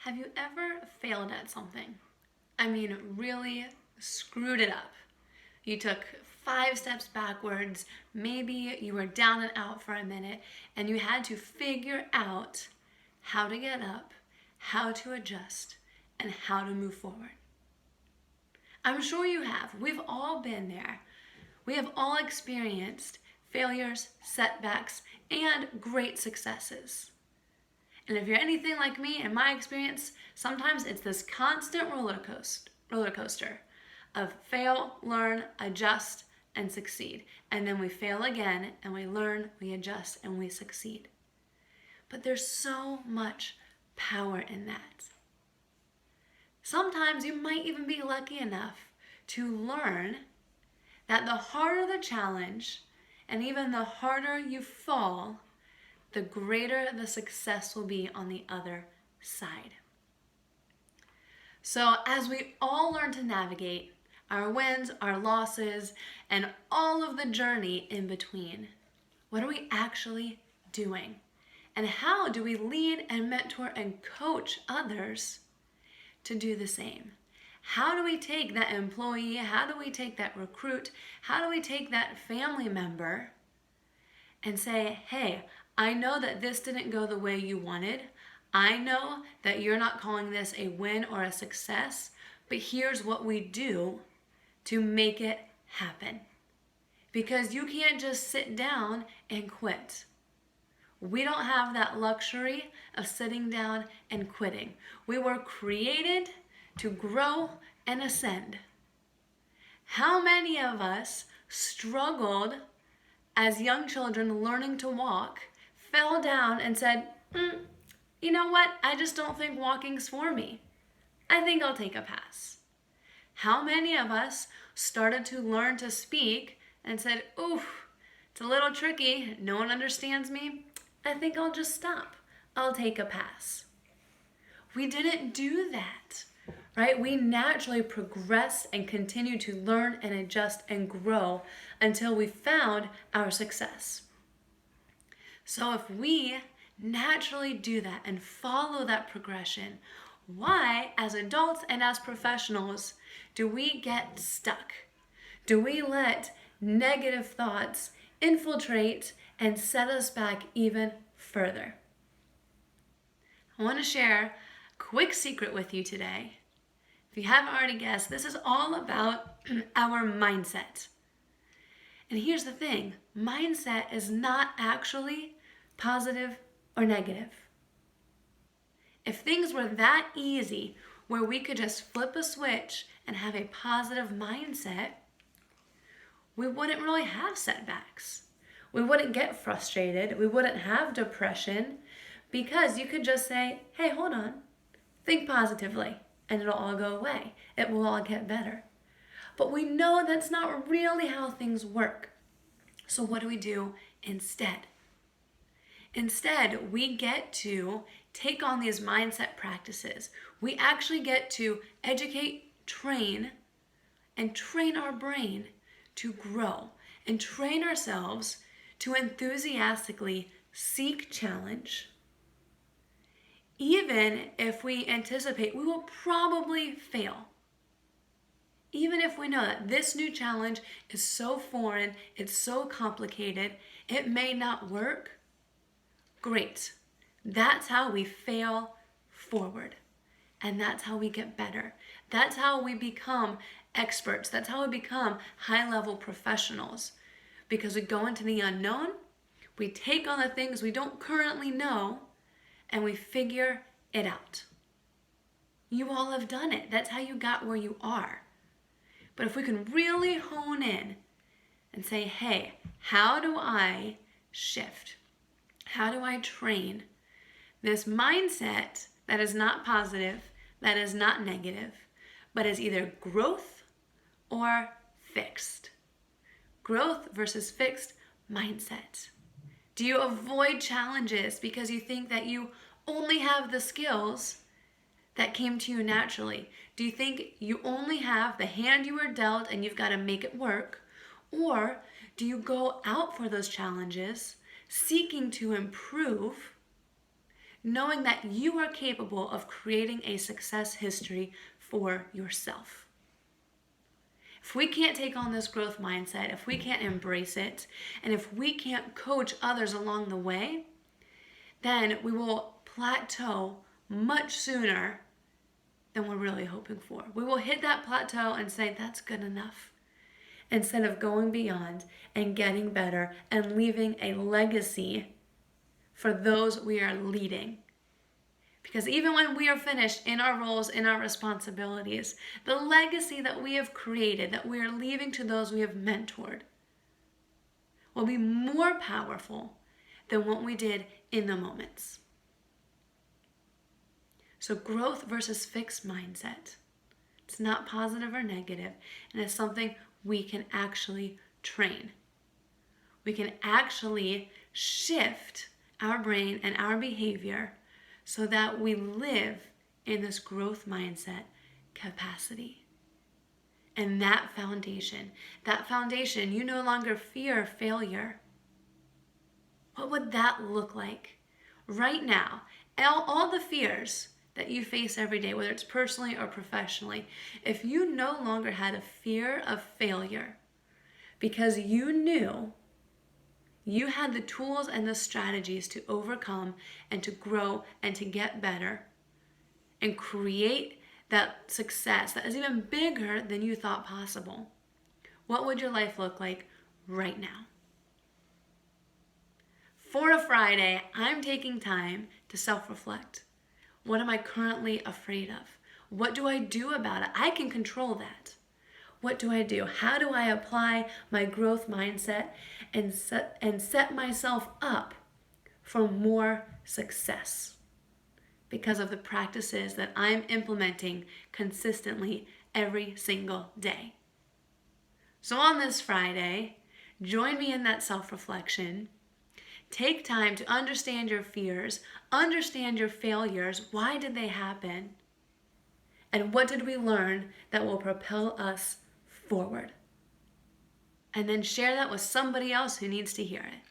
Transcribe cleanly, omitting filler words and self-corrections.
Have you ever failed at something? I mean, really screwed it up. You took 5 steps backwards, maybe you were down and out for a minute, and you had to figure out how to get up, how to adjust, and how to move forward. I'm sure you have. We've all been there. We have all experienced failures, setbacks, and great successes. And if you're anything like me, in my experience, sometimes it's this constant roller coaster of fail, learn, adjust, and succeed. And then we fail again, and we learn, we adjust, and we succeed. But there's so much power in that. Sometimes you might even be lucky enough to learn that the harder the challenge, and even the harder you fall, the greater the success will be on the other side. So as we all learn to navigate our wins, our losses, and all of the journey in between, what are we actually doing? And how do we lead and mentor and coach others to do the same? How do we take that employee? How do we take that recruit? How do we take that family member and say, hey, I know that this didn't go the way you wanted. I know that you're not calling this a win or a success, but here's what we do to make it happen. Because you can't just sit down and quit. We don't have that luxury of sitting down and quitting. We were created to grow and ascend. How many of us struggled as young children learning to walk, fell down and said, you know what? I just don't think walking's for me. I think I'll take a pass. How many of us started to learn to speak and said, oof, it's a little tricky. No one understands me. I think I'll just stop. I'll take a pass. We didn't do that, right? We naturally progressed and continued to learn and adjust and grow until we found our success. So if we naturally do that and follow that progression, why, as adults and as professionals, do we get stuck? Do we let negative thoughts infiltrate and set us back even further? I want to share a quick secret with you today. If you haven't already guessed, this is all about our mindset. And here's the thing, mindset is not actually positive or negative. If things were that easy, where we could just flip a switch and have a positive mindset, we wouldn't really have setbacks. We wouldn't get frustrated. We wouldn't have depression because you could just say, hey, hold on, think positively, and it'll all go away. It will all get better. But we know that's not really how things work. So what do we do instead? Instead, we get to take on these mindset practices. We actually get to educate, train, and train our brain to grow and train ourselves to enthusiastically seek challenge. Even if we anticipate we will probably fail. Even if we know that this new challenge is so foreign, it's so complicated, it may not work, great. That's how we fail forward. And that's how we get better. That's how we become experts. That's how we become high-level professionals. Because we go into the unknown, we take on the things we don't currently know, and we figure it out. You all have done it. That's how you got where you are. But if we can really hone in and say, hey, how do I shift? How do I train this mindset that is not positive, that is not negative, but is either growth or fixed? Growth versus fixed mindset. Do you avoid challenges because you think that you only have the skills that came to you naturally? Do you think you only have the hand you were dealt and you've got to make it work? Or do you go out for those challenges seeking to improve, knowing that you are capable of creating a success history for yourself. If we can't take on this growth mindset, if we can't embrace it, and if we can't coach others along the way, then we will plateau much sooner than we're really hoping for. We will hit that plateau and say, that's good enough, instead of going beyond and getting better and leaving a legacy for those we are leading. Because even when we are finished in our roles, in our responsibilities, the legacy that we have created, that we are leaving to those we have mentored, will be more powerful than what we did in the moments. So growth versus fixed mindset. It's not positive or negative, and it's something we can actually train. We can actually shift our brain and our behavior so that we live in this growth mindset capacity. And that foundation, you no longer fear failure. What would that look like? Right now, all the fears that you face every day, whether it's personally or professionally, if you no longer had a fear of failure because you knew you had the tools and the strategies to overcome and to grow and to get better and create that success that is even bigger than you thought possible, what would your life look like right now? For a Friday, I'm taking time to self-reflect. What am I currently afraid of? What do I do about it? I can control that. What do I do? How do I apply my growth mindset and set myself up for more success because of the practices that I'm implementing consistently every single day? So on this Friday, join me in that self-reflection. Take time to understand your fears, understand your failures. Why did they happen? And what did we learn that will propel us forward? And then share that with somebody else who needs to hear it.